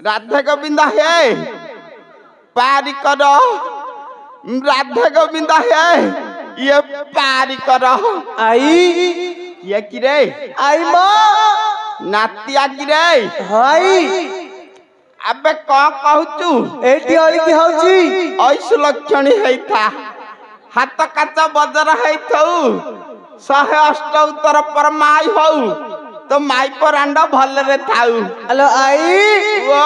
राधा गोविंद है पारी करो राधा गोविंद है ये पारी करो आई ये किरे आई मां नातिया किरे हाई अबे कौन कहूचु एटी ओली की होची ऐस लक्षणी हेता हाथ काचा बजर हेथौ 108 उत्तर पर माई हो तो माई पर अंडा भल रे थाउ हेलो आई वो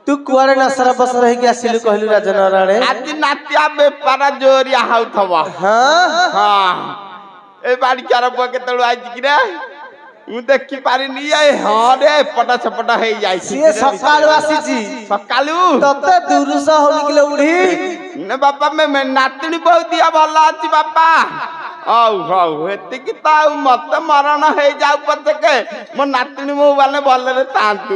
तू कुआरे नसरा बसर है कि आसिलु कहलु राजनराणे आज नातिया बेपार जोरिया हाउथबा हां हां ए बाड़ी चार पके तळु आइज कि रे मु देखि पारिनी ए हां रे पटा छपटा हे जाई से सकाळु आसीची सकाळु तते दुरुस होली कि उड़ी ने बापा में नातिनी बहुत दिया भला अछि बापा औ एति कि ताउ मत मरण हे जाउ पछके मो नातिनी मो वाले भल रे तांतु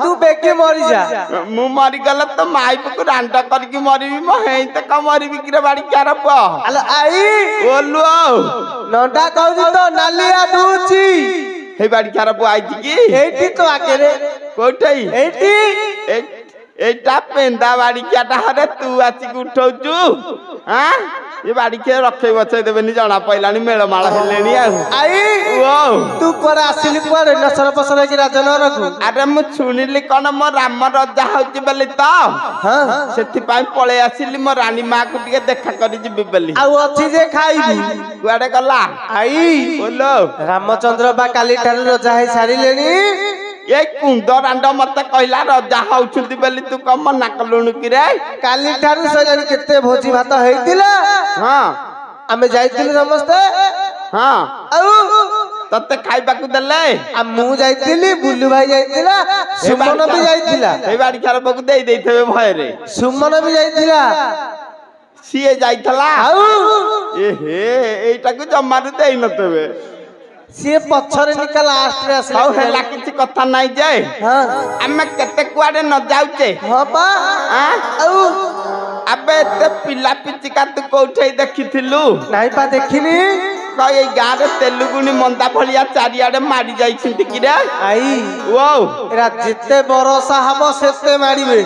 तू बेके मरि जा मु मरि गले तो माई पको डांडा करके मरिबी मो हेई त का मरिबी कि रे बाड़ी चार प हेलो आई बोलु नंडा कहू तो नालिया दूची हे बाड़ी चार प आइछि कि एटी तो आके रे कोठई एटी एटा पेंदा बाड़ी चाटा हरे तू आछि उठौचु हां ये बाड़ी के रखे बचे देबेनी जाना पहिलानी मेळ माळ हेलेनी आई ओ तू पर आसिल पर नसर पसर कि राजनर को अरे मु सुनिली कोन मो राम रजा होची बेली तो हां सेति पाई पळे आसिली मो रानी मां को टिके देखा करी जिबी बेली आ अछि जे खाइबी कुआडे गला आई बोलो रामचंद्र बा काली ठार रजा है सारी लेनी ए कुंदरांड मते कहला रजा होउछुती बेली तू कम ना कलुनु कि रे काली ठार सजन केते भोजी भात हेतिला हां आमे जाइतिले समस्त हां आउ तते खाइबा को देले आ मु जाइतिली बुल्लू भाई जाइतिला सुमन भी जाइतिला ए बाड़ी खार बकु देई देइथबे भय रे सुमन भी जाइतिला सीए जाइतला आउ ए हे एटा को जमारू देई नतबे से पछरे निकल लास्ट रे आसे हौ हेला किछि कथा नाही जाय हां आमे केते कुआडे न जाउचे हां बा हां आउ अबे ते पिला पिचिका तू कोठै देखिथिलु नाही पा देखिनी कई गाँ रे तेलुगुनी मंदा भलिया चारियाडे मारी जाइछिंती कि रे आई वो एरा जिते बरसा हबो सेते मारिबे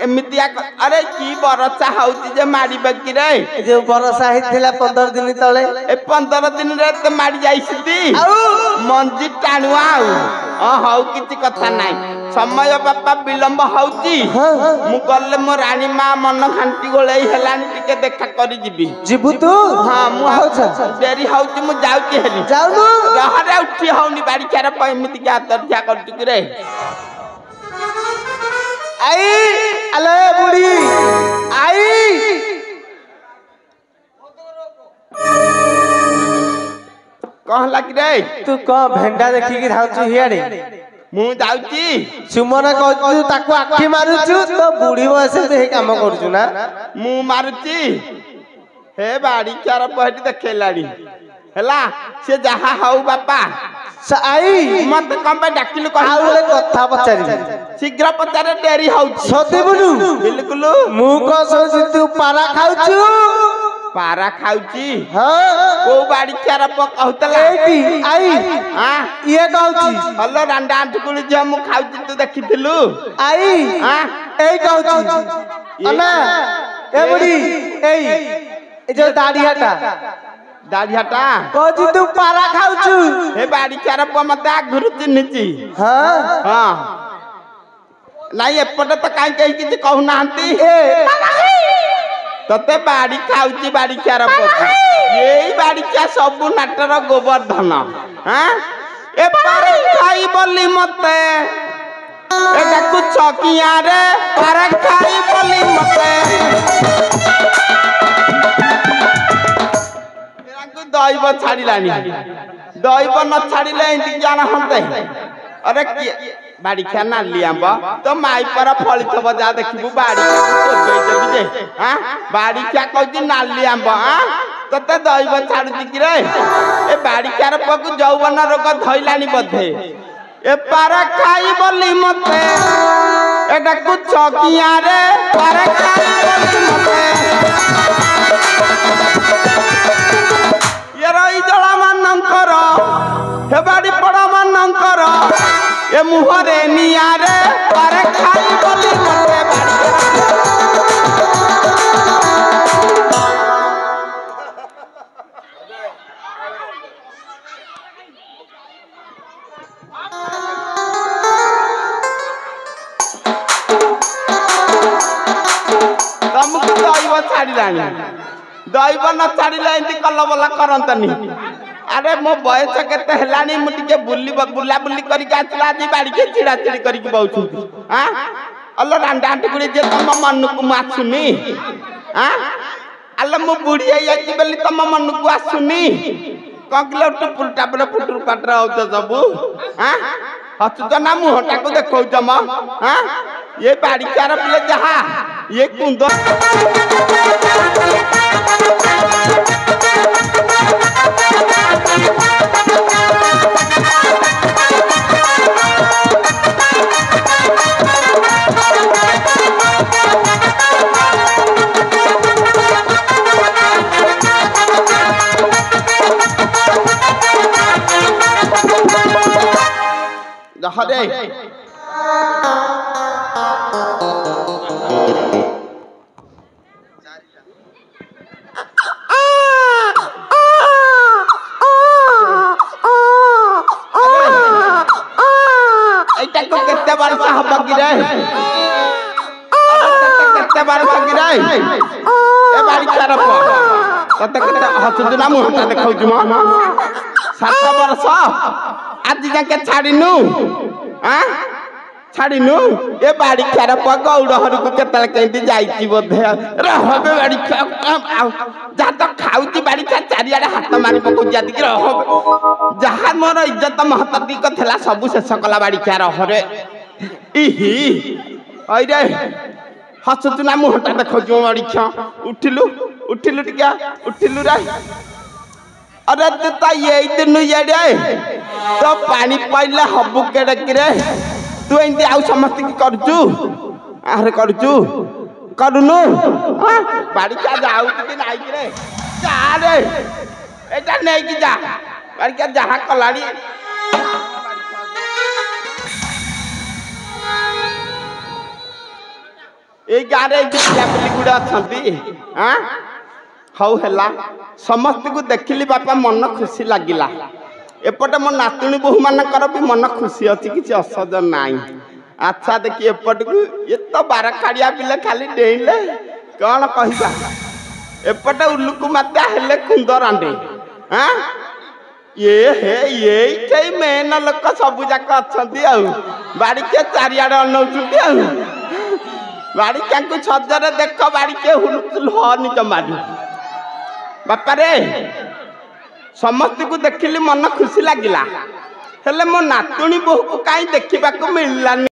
एमितिया अरे की बरसा होउची जे मारिबे कि रे जे बरसा हिथिला 15 दिन तळे ए 15 दिन रे ते मारी जाइछिंती आउ मंजी टाणुआ हौ किछि कथा नाही समय बापा विलंब होउची मु गल्ले मो रानी मां मन घंटी गोळई हेलानी टिके देखा करी जिबी जिबु तू हां मु देरी होउची मु जाउची हेली जाउनु रहरे उठी होउनी बाड़ी चार प एमिति के आतरथिया करती कि रे आई अले बुढ़ी आई कह लग रे तू क भेंडा देखि कि धाउछु हियाडे मु जाउची सुमन कहछु ताको आखी मारुछु तो बुढ़ी बयस हे काम करछु ना मु मारुची हे बाड़ी चार पहटी देखेलाड़ी हला से जहा हौ बापा आई मत कम पे डाकिलु कह आउ ले कथा पचारि शीघ्र पचारे डेरी होउची सदेबनु बिल्कुल मु को सोची तू पारा खाउछु पारा खाउची हां को बाड़ी चार प कहतला एटी आई हां ये कहउची हलो रांडा आंटकुली जे मु खाउची तू देखिथिलु आई हां ए कहउची अना ए बुढ़ी ए जो दाढ़ियाटा दाढ़ियाटा कहती तू पारा खाउछु हे बाड़ी चार प मते आगुरु चिन्हिची हां हां नाही एपटे तो काई कहि किछि कहू नाहंती ए तते बाड़ी खाउची बाड़ी चार प एई बाड़ी चा सब नाटर गोवर्धन हां ए पारे खाई बोली मते एटा कुछ किया रे पारे खाई बोली मते दैव छाड़िलानी दैव न छाड़िले इंदी जाना हंते अरे बाड़ी खा ना लियांब तो माई पर फलिथब जा देखिबु बाड़ी चोचई देबी जे हां बाड़ी खा कहती ना लियांब हां तते दैव छाड़ुची कि रे ए बाड़ी खार पकु जौवन रोग धइलानी बधे ए पारा खाई बोली मते एटा कुछ किया रे पारा खाई बोली ए मुहरे नियारे पर खाई बोली मते तुमको दैव छाड़िलानी दैव न छाड़िले एंती कलबला करंतनी अरे मो बयस केते हेलानी मु टिके बुला बुली करिक आछला आदि बाड़ी के चिड़ा चिड़ी करिक बउछु हां अल्ल रांडा टुकुड़ी जे तम मन को माछुनी हां अल्ल मु बुढ़ी आइछि बेली तम मन को आसुनी ककले टुपुलटा पर फुटुर पाटर आउत सबु हां हचु त ना मुहटा को देखौ जम हां ये बाड़ी चार पिले जहा ये कुंद हरे एटा को केते वर्ष हब कि रे केते वर्ष कि रे ए बाड़ी तरफ कते केते हसुदु ना मुहटा देखौ छु म 7 वर्ष आज जाके छाड़िनु हां छाड़िनु ए बाड़ी खार पगौड़ हरु को केतल केंती जाईची बोधे रहबे बाड़ी जा तो खाउची बाड़ी खा चारियाडे हाथ मारी पको जाती कि रह जहा मोर इज्जत महतती को थला सब शेष कला बाड़ी खार हरे इही ओइ रे हसुतु ना मुहटा देखौ जो बाड़ी खा उठिलु टिका उठिलु रे अरे तो ये दिन ये तो पानी पाइले हबु केड़े किरे तू एंती आउ समस्त की करजू आरे करजू करूनु बाड़ी का जाऊ कि नाही किरे जा रे एटा नै कि जा बाड़ी का जहा कलाड़ी ए गारे बिया बिली गुडा छंती हां हौ हेला समस्त को देखिली बापा मन खुशी लागिला एपटे मो नातुणी बहु मानकर भी मन खुशी अछि किछि असज नाही अच्छा देखि एपट को ये तो बारखाड़िया पिले खाली डेइले कोन कहिबा एपटे उल्लुकु मात्या हेले कुंदर आंडे हां ये कई मेन लोक सब जाक अछंती आ बाड़ी के चारियाडे अनौचुती आ बाड़ी कांकु छजरे देख बाड़ी के हुलुल हनी जमाडी बापा रे समस्त को देखिली मन खुशी लागिला हेले मो नातुणी बहु को काई देखिबा को मिललानी।